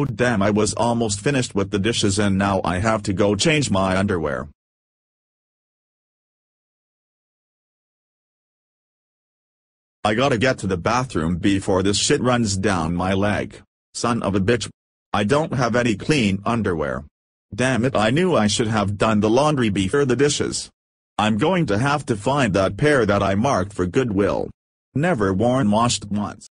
Oh damn, I was almost finished with the dishes and now I have to go change my underwear. I gotta get to the bathroom before this shit runs down my leg. Son of a bitch. I don't have any clean underwear. Damn it, I knew I should have done the laundry before the dishes. I'm going to have to find that pair that I marked for Goodwill. Never worn washed once.